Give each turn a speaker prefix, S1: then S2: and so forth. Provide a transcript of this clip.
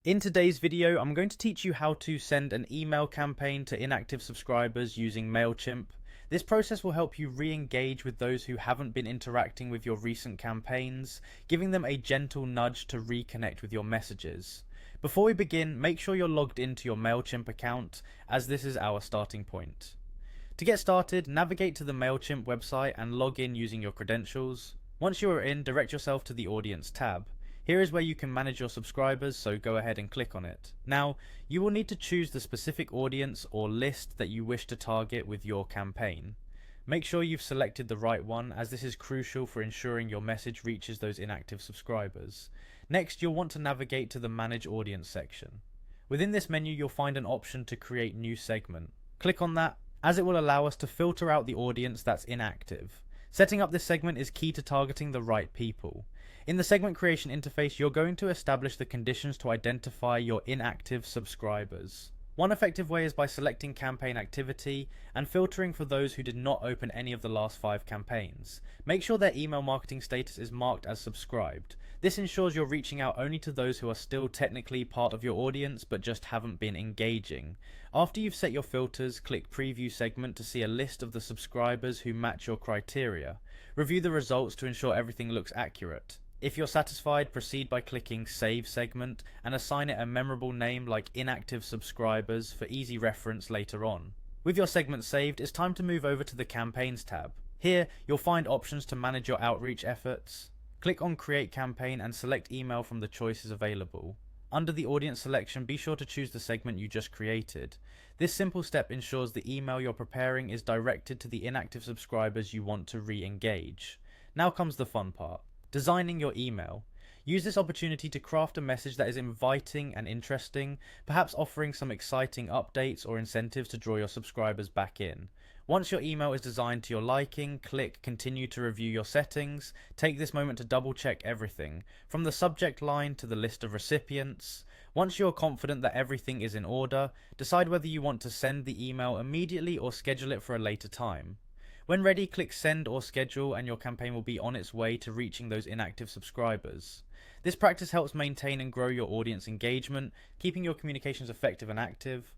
S1: In today's video, I'm going to teach you how to send an email campaign to inactive subscribers using Mailchimp. This process will help you re-engage with those who haven't been interacting with your recent campaigns, giving them a gentle nudge to reconnect with your messages. Before we begin, make sure you're logged into your Mailchimp account, as this is our starting point. To get started, navigate to the Mailchimp website and log in using your credentials. Once you are in, direct yourself to the Audience tab. Here is where you can manage your subscribers, so go ahead and click on it. Now, you will need to choose the specific audience or list that you wish to target with your campaign. Make sure you've selected the right one, as this is crucial for ensuring your message reaches those inactive subscribers. Next, you'll want to navigate to the Manage Audience section. Within this menu, you'll find an option to create new segment. Click on that, as it will allow us to filter out the audience that's inactive. Setting up this segment is key to targeting the right people. In the segment creation interface, you're going to establish the conditions to identify your inactive subscribers. One effective way is by selecting campaign activity and filtering for those who did not open any of the last 5 campaigns. Make sure their email marketing status is marked as subscribed. This ensures you're reaching out only to those who are still technically part of your audience but just haven't been engaging. After you've set your filters, click Preview Segment to see a list of the subscribers who match your criteria. Review the results to ensure everything looks accurate. If you're satisfied, proceed by clicking Save Segment and assign it a memorable name like Inactive Subscribers for easy reference later on. With your segment saved, it's time to move over to the Campaigns tab. Here, you'll find options to manage your outreach efforts. Click on Create Campaign and select email from the choices available. Under the audience selection, be sure to choose the segment you just created. This simple step ensures the email you're preparing is directed to the inactive subscribers you want to re-engage. Now comes the fun part. Designing your email. Use this opportunity to craft a message that is inviting and interesting, perhaps offering some exciting updates or incentives to draw your subscribers back in. Once your email is designed to your liking, click Continue to review your settings. Take this moment to double check everything, from the subject line to the list of recipients. Once you're confident that everything is in order, decide whether you want to send the email immediately or schedule it for a later time. When ready, click Send or Schedule and your campaign will be on its way to reaching those inactive subscribers. This practice helps maintain and grow your audience engagement, keeping your communications effective and active.